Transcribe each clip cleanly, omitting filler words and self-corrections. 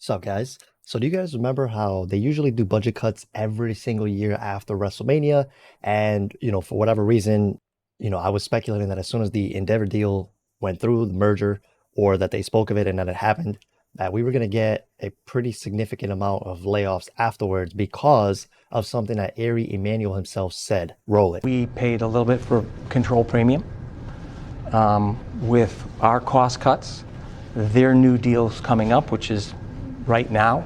What's up, guys? So, do you guys remember how they usually do budget cuts every single year after WrestleMania? And, for whatever reason, I was speculating that as soon as the Endeavor deal went through, the merger, or that they spoke of it and that it happened, that we were going to get a pretty significant amount of layoffs afterwards because of something that Ari Emanuel himself said. Roll it. We paid a little bit for control premium with our cost cuts, their new deals coming up, which is right now,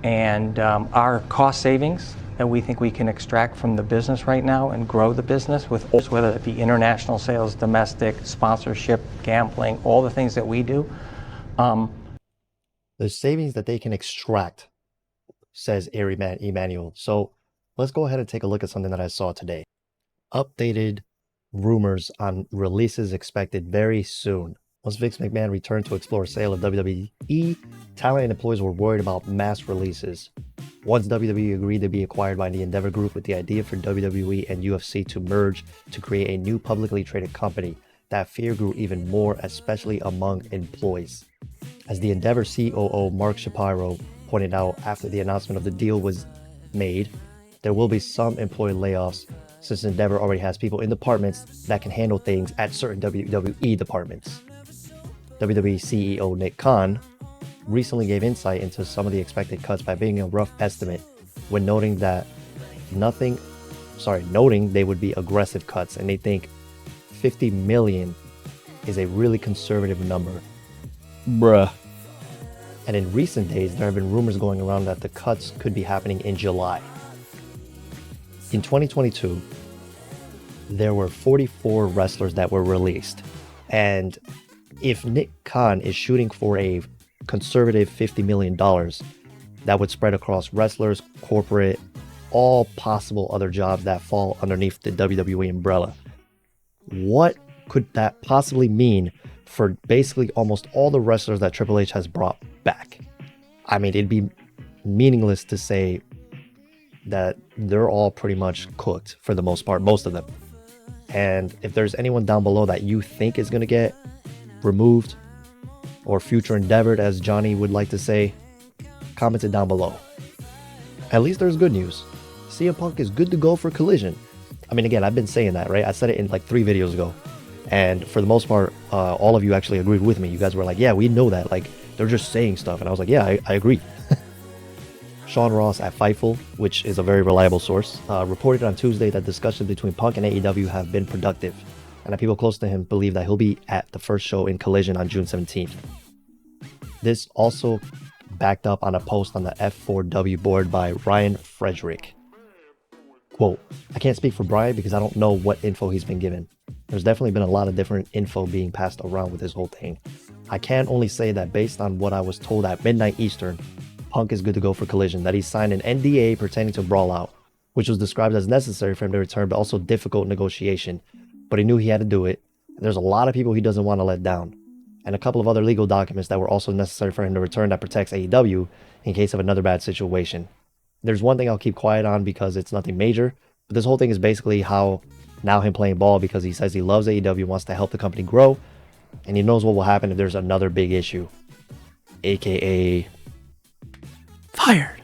and our cost savings that we think we can extract from the business right now and grow the business with, whether it be international sales, domestic, sponsorship, gambling, all the things that we do. The savings that they can extract, says Ari Emanuel. So let's go ahead and take a look at something that I saw today. Updated rumors on releases expected very soon. Once Vince McMahon returned to explore sale of WWE, talent and employees were worried about mass releases. Once WWE agreed to be acquired by the Endeavor Group with the idea for WWE and UFC to merge to create a new publicly traded company, that fear grew even more, especially among employees. As the Endeavor COO Mark Shapiro pointed out after the announcement of the deal was made, there will be some employee layoffs since Endeavor already has people in departments that can handle things at certain WWE departments. WWE CEO Nick Khan recently gave insight into some of the expected cuts by being a rough estimate when noting they would be aggressive cuts, and they think 50 million is a really conservative number. Bruh. And in recent days, there have been rumors going around that the cuts could be happening in July. In 2022, there were 44 wrestlers that were released. And if Nick Khan is shooting for a conservative $50 million, that would spread across wrestlers, corporate, all possible other jobs that fall underneath the WWE umbrella. What could that possibly mean for basically almost all the wrestlers that Triple H has brought back? I mean, it'd be meaningless to say that they're all pretty much cooked for the most part, most of them. And if there's anyone down below that you think is going to get removed or future endeavored, as Johnny would like to say, comment it down below. At least there's good news. CM Punk is good to go for Collision. I mean, again, I've been saying that, right? I said it in like 3 videos ago. And for the most part, all of you actually agreed with me. You guys were like, yeah, we know that. Like, they're just saying stuff. And I was like, yeah, I agree. Sean Ross at Fightful, which is a very reliable source, reported on Tuesday that discussions between Punk and AEW have been productive, and that people close to him believe that he'll be at the first show in Collision on June 17th. This also backed up on a post on the F4W board by Ryan Frederick. Quote, I can't speak for Brian because I don't know what info he's been given. There's definitely been a lot of different info being passed around with this whole thing. I can only say that based on what I was told at midnight Eastern, Punk is good to go for Collision, that he signed an NDA pertaining to Brawl Out, which was described as necessary for him to return, but also difficult negotiation. But he knew he had to do it. There's a lot of people he doesn't want to let down, and a couple of other legal documents that were also necessary for him to return that protects AEW in case of another bad situation. There's one thing I'll keep quiet on because it's nothing major, but this whole thing is basically how now him playing ball because he says he loves AEW, wants to help the company grow, and he knows what will happen if there's another big issue, aka fired.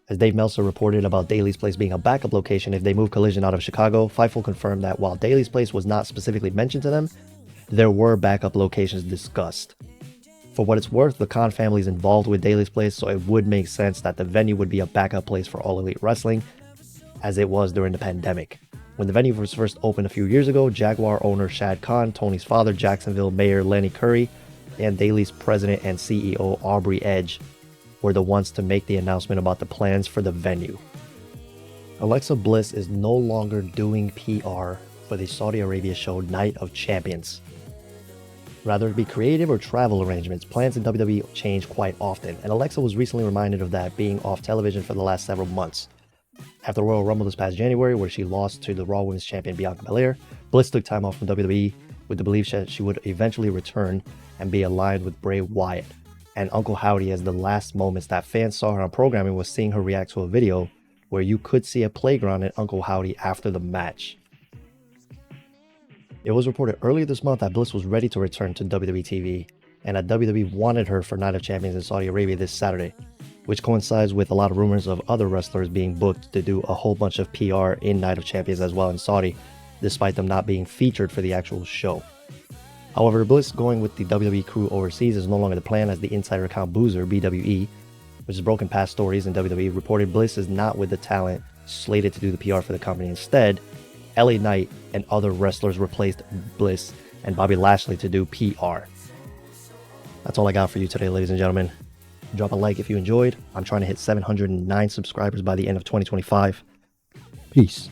As Dave Meltzer reported about Daly's Place being a backup location if they move Collision out of Chicago, Fightful confirmed that while Daly's Place was not specifically mentioned to them, there were backup locations discussed. For what it's worth, the Khan family is involved with Daly's Place, so it would make sense that the venue would be a backup place for All Elite Wrestling, as it was during the pandemic. When the venue was first opened a few years ago, Jaguar owner Shad Khan, Tony's father, Jacksonville Mayor Lenny Curry, and Daly's president and CEO Aubrey Edge were the ones to make the announcement about the plans for the venue. Alexa Bliss is no longer doing PR for the Saudi Arabia show Night of Champions. Rather it be creative or travel arrangements, plans in WWE change quite often, and Alexa was recently reminded of that being off television for the last several months. After Royal Rumble this past January, where she lost to the Raw Women's Champion Bianca Belair, Bliss took time off from WWE with the belief that she would eventually return and be aligned with Bray Wyatt and Uncle Howdy, as the last moments that fans saw her on programming was seeing her react to a video where you could see a playground in Uncle Howdy after the match. It was reported earlier this month that Bliss was ready to return to WWE TV, and that WWE wanted her for Night of Champions in Saudi Arabia this Saturday, which coincides with a lot of rumors of other wrestlers being booked to do a whole bunch of PR in Night of Champions as well in Saudi, despite them not being featured for the actual show. However, Bliss going with the WWE crew overseas is no longer the plan, as the insider account Boozer, BWE, which has broken past stories in WWE, reported Bliss is not with the talent slated to do the PR for the company. Instead, LA Knight and other wrestlers replaced Bliss and Bobby Lashley to do PR. That's all I got for you today, ladies and gentlemen. Drop a like if you enjoyed. I'm trying to hit 709 subscribers by the end of 2025. Peace.